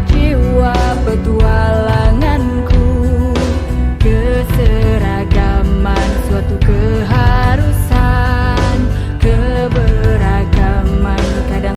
jiwa petualanganku. Keseragaman suatu keharusan, keberagaman kadang.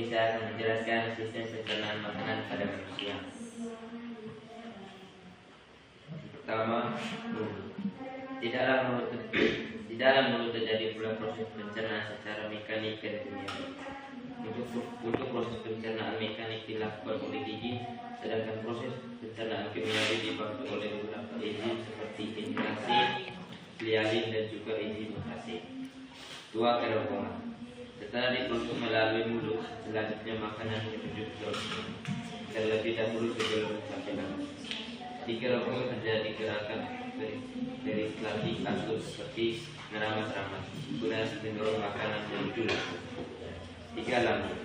Saya akan menjelaskan sistem pencernaan makanan pada manusia. Pertama, mulut. Di dalam mulut terjadi pula proses pencernaan secara mekanik dan kimiawi. Untuk proses pencernaan mekanik dilakukan oleh gigi, sedangkan proses pencernaan kimiawi dibantu oleh beberapa enzim seperti enzim lase, glialin dan juga enzim mutase. 2. Kerongkongan. Setelah diproses melalui mulut, selanjutnya makanan menuju ke perut terlebih dahulu sebelum sampai napas. Di kerongkongan terjadi gerakan peristaltik akut seperti meramas-ramas guna mendorong makanan menuju lambung. 3. Lambung.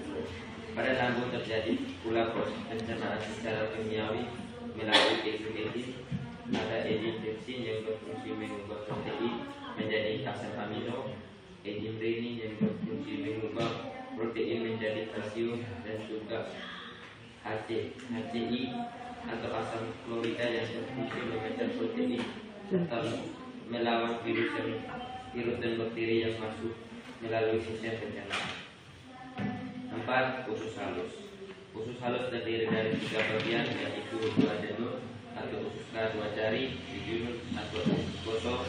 Pada lambung terjadi pula proses pencernaan secara kimiawi melalui enzim. Ada enzim pepsin yang berfungsi mengubah protein menjadi asam amino, enzim renin yang berfungsi mengubah protein menjadi kalsium, dan juga HCI atau asam klorida yang berfungsi memecah protein serta melawan virus dan bakteri yang masuk melalui sistem pencernaan. 4. Usus halus. Usus halus terdiri dari 3 bagian, yaitu duodenum atau usus kedua jari, jejunum atau usus kosong,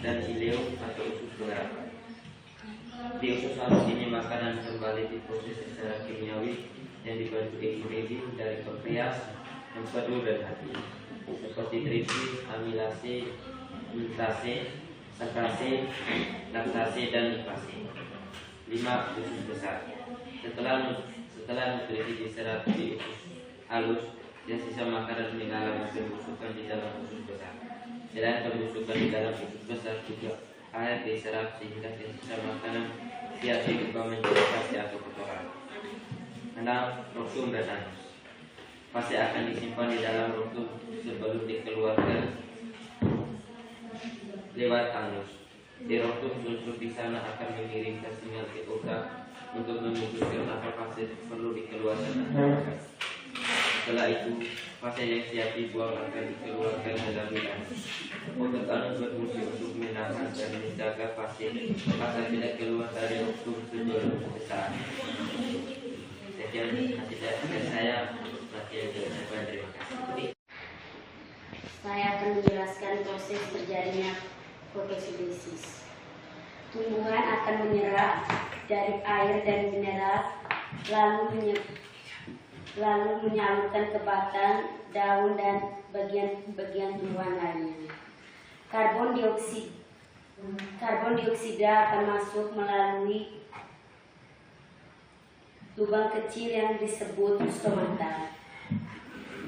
dan ileum atau usus penggerakan. Di usus halus ini makanan kembali diproses secara kimiawi yang dibantu enzim dari pankreas, empedu dan hati, seperti tripsis, amilase, glutase, sakkase, laktase, dan lipase. 5. Usus besar. Setelah nutrisi diserap di usus halus, dan sisa makanan mengalami pembusukan di dalam usus besar. Selain pembusukan di dalam usus besar, juga air diserap sehingga sisa makanan sia-sia berubah menjadi pasi atau kotoran. 6. Rektum dan anus. Pasti akan disimpan di dalam rektum sebelum dikeluarkan lewat anus. Di rektum, unsur di sana akan mengirimkan sinyal ke otak untuk memutuskan apakah pasti perlu dikeluarkan atau tidak. Setelah itu, fase yang siap dibuang akan dikeluarkan melalui anus. Otot anus berfungsi untuk menahan dan menjaga pasien agar tidak keluar dari rektum sebelum besar. Sekian hasil dari saya. Terima kasih. Saya akan menjelaskan proses terjadinya fotosintesis. Tumbuhan akan menyerap dari air dan mineral, lalu menyalurkan ke batang, daun, dan bagian tumbuhan lainnya. Karbon dioksida akan masuk melalui lubang kecil yang disebut stomata.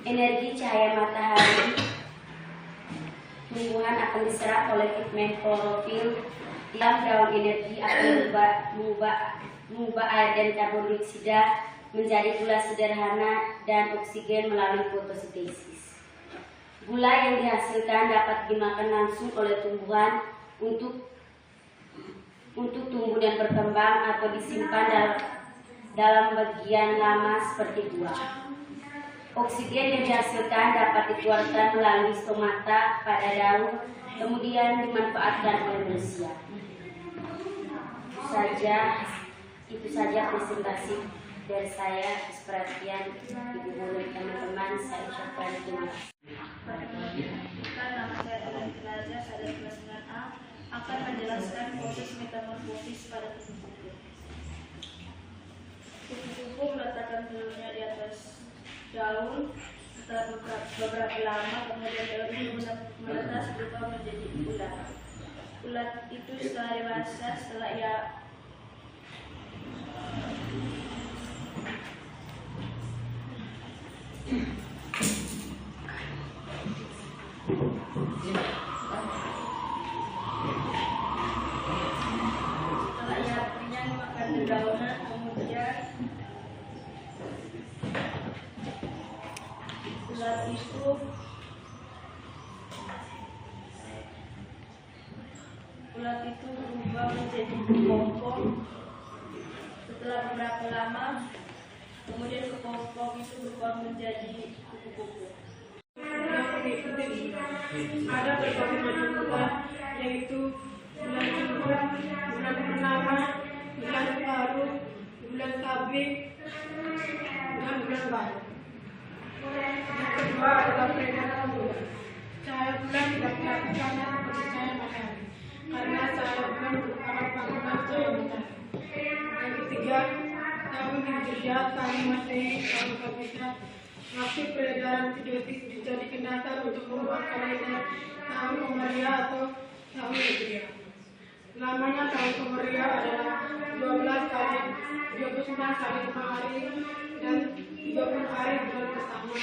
Energi cahaya matahari tumbuhan akan diserap oleh pigmen klorofil. Dalam daun, energi akan mengubah air dan karbon dioksida menjadi gula sederhana dan oksigen melalui fotosintesis. Gula yang dihasilkan dapat digunakan langsung oleh tumbuhan untuk tumbuh dan berkembang atau disimpan dalam bagian lama seperti buah. Oksigen yang dihasilkan dapat dikeluarkan melalui stomata pada daun, kemudian dimanfaatkan oleh manusia. Itu saja presentasi dari saya. Atas perhatian Ibu Guru dan teman-teman, saya ucapkan terima kasih. Nama saya Ellen Kilaja, saya dari kelas 9A, akan menjelaskan proses metamorfosis pada kupu-kupu. Kupu-kupu meletakkan telurnya di atas daun. Setelah beberapa lama, kemudian daun itu menetas berubah menjadi ulat. Ulat itu setelah dewasa, setelah ia kenyang makan dedaunan, kemudian ulat itu berubah menjadi kepompong. Setelah beberapa lama, kemudian kepompong itu berubah menjadi kupu-kupu. Yang mengikuti ada berbagai macam bulan, yaitu bulan Jumlah, bulan Purnama, bulan Baru, bulan Sabit, dan bulan Baru. Yang kedua adalah peredaran bulan. Cahaya bulan tidak sama seperti cahaya matahari, karena cahaya bulan merupakan panggilan cahaya matahari. Yang ketiga, tahun Hijriah, tahun Masehi, tahun Kabita, waktu peredaran biotik dijadikan dasar untuk membuat kalender tahun Komariah atau tahun Hijriah. Lamanya tahun Komariah adalah 12 kali 29 kali 5 hari dan 30 hari bulan pertama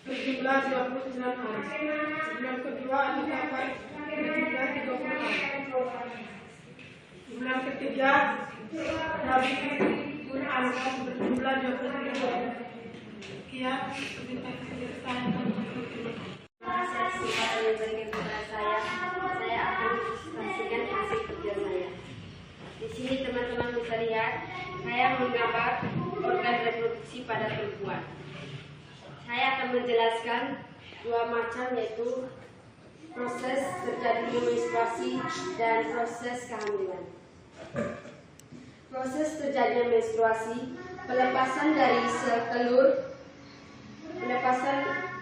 berjumlah 29 hari. Bulan kedua ada Safar berjumlah 30 hari. Bulan ketiga Rabiul Awwal berjumlah 29 hari. Sekian saya akan saksikan hasil kerja saya. Di sini teman-teman bisa lihat, saya menggambar organ reproduksi pada perempuan. Saya akan akan menjelaskan dua macam, yaitu proses terjadinya menstruasi dan proses kehamilan. Proses terjadinya menstruasi, pelepasan dari sel telur,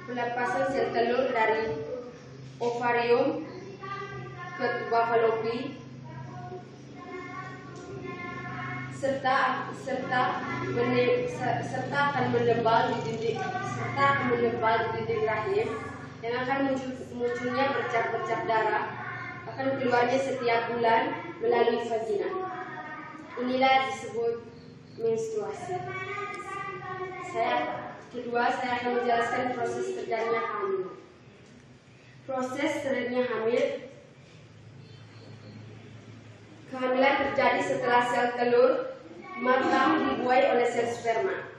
pelepasan sel telur dari ovarium ke tuba falopi, serta akan menebal di dinding rahim, yang akan munculnya bercak-bercak darah, akan keluarnya setiap bulan melalui vagina. Inilah disebut menstruasi. Kedua, saya akan menjelaskan proses terjadinya hamil. Proses terjadinya kehamilan terjadi setelah sel telur matang dibuai oleh sel sperma.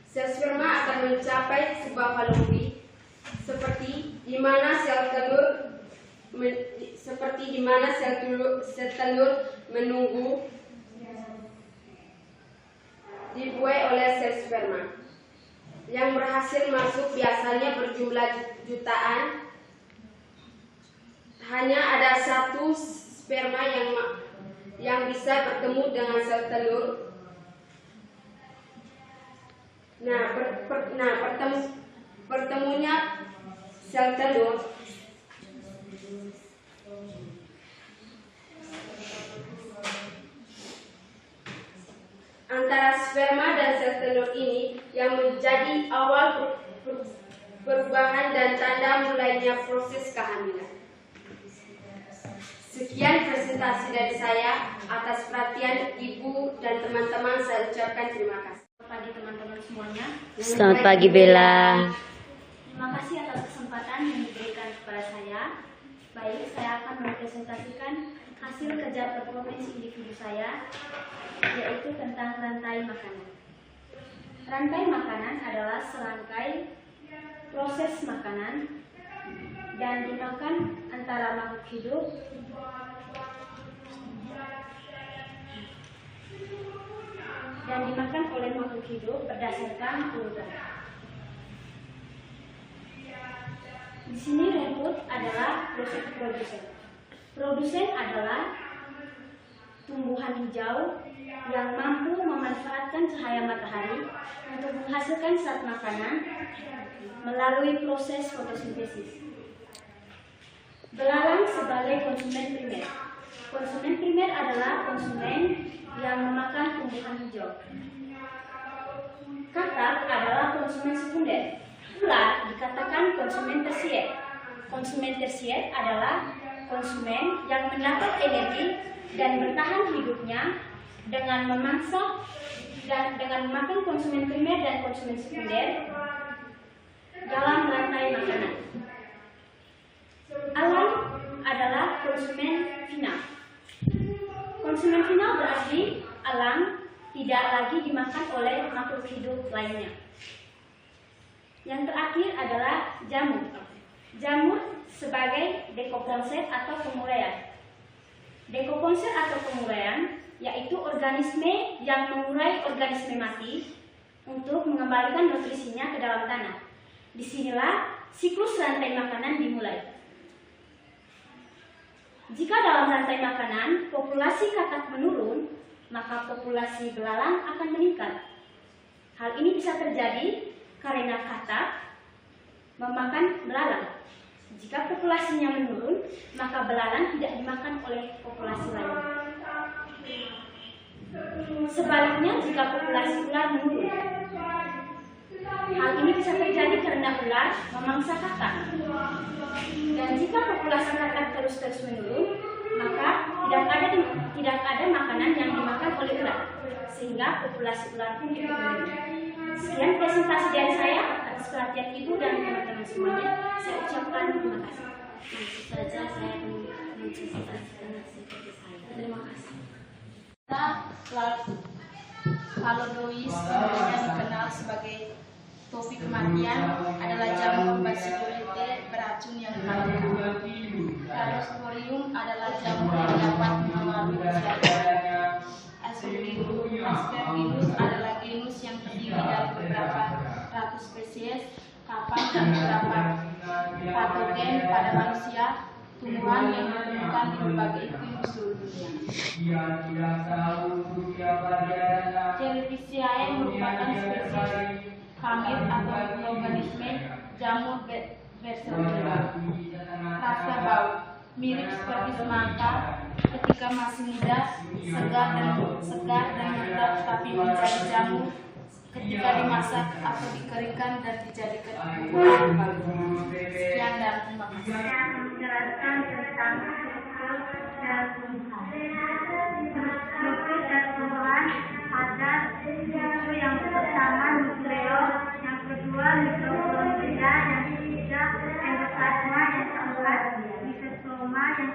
Sel sperma akan mencapai tuba falopi, seperti di mana sel telur menunggu dibuai oleh sel sperma. Yang berhasil masuk biasanya berjumlah jutaan. Hanya ada satu sperma yang bisa bertemu dengan sel telur. Pertemunya sel telur antara sperma dan sel telur ini yang menjadi awal perubahan dan tanda mulainya proses kehamilan. Sekian presentasi dari saya. Atas perhatian Ibu dan teman-teman saya ucapkan terima kasih. Selamat pagi teman-teman semuanya. Selamat pagi Bella. Terima kasih atas kesempatan yang diberikan kepada saya. Baik, saya akan mempresentasikan hasil kerja performance individu saya, yaitu tentang rantai makanan. Rantai makanan adalah serangkai proses makanan dan dimakan antara makhluk hidup oleh makhluk hidup berdasarkan urutan. Di sini rumput adalah produsen. Produsen adalah tumbuhan hijau yang mampu memanfaatkan cahaya matahari untuk menghasilkan zat makanan melalui proses fotosintesis. Belalang sebagai konsumen primer. Konsumen primer adalah konsumen yang memakan tumbuhan hijau. Katak adalah konsumen sekunder. Ular dikatakan konsumen tersier. Konsumen tersier adalah konsumen yang mendapat energi dan bertahan hidupnya dengan memangsa dan dengan memakan konsumen primer dan konsumen sekunder dalam rantai makanan. Alam adalah konsumen final. Konsumen final berarti alam tidak lagi dimakan oleh makhluk hidup lainnya. Yang terakhir adalah jamur. Jamur sebagai dekomposer atau penguraian. Dekomposer atau penguraian yaitu organisme yang mengurai organisme mati untuk mengembalikan nutrisinya ke dalam tanah. Disinilah siklus rantai makanan dimulai. Jika dalam rantai makanan populasi katak menurun, maka populasi belalang akan meningkat. Hal ini bisa terjadi karena katak memakan belalang. Jika populasinya menurun, maka belalang tidak dimakan oleh populasi lain. Sebaliknya, jika populasi ular menurun, hal ini bisa terjadi karena ular memangsa katak. Dan jika populasi katak terus menurun, maka tidak ada makanan yang dimakan oleh ular, sehingga populasi ular pun ikut menurun. Sekian presentasi dari saya. Atas perhatian Ibu dan teman-teman semuanya, saya ucapkan terima kasih. Langsung saja saya akan mempresentasikan hasil kerja saya. Terima kasih. Phallodois, kemudian dikenal sebagai topi kematian, adalah jamur Basidiolite beracun yang mematikan. Rhizosporium adalah jamur yang dapat mengaruhi kesehatan. Aspergillus adalah genus yang terdiri dari beberapa ratus spesies beberapa patogen pada manusia, tumbuhan yang ditemukan di berbagai iklim di seluruh dunia. Cerevisiae merupakan spesies hamil atau mikroorganisme jamur vertebrata. Rasa bau mirip seperti semangka ketika masih muda, segar dan meledak, tapi menjadi jamur ketika dimasak atau dikeringkan dan dijadikan bumbu baru. Sekian dan terima kasih. Saya akan menjelaskan tentang struktur dan tumbuhan. Struktur dan tumbuhan ada susu yang pertama nukleo, yang kedua mitokondria, yang ketiga endoplasma, yang keempat misosoma, yang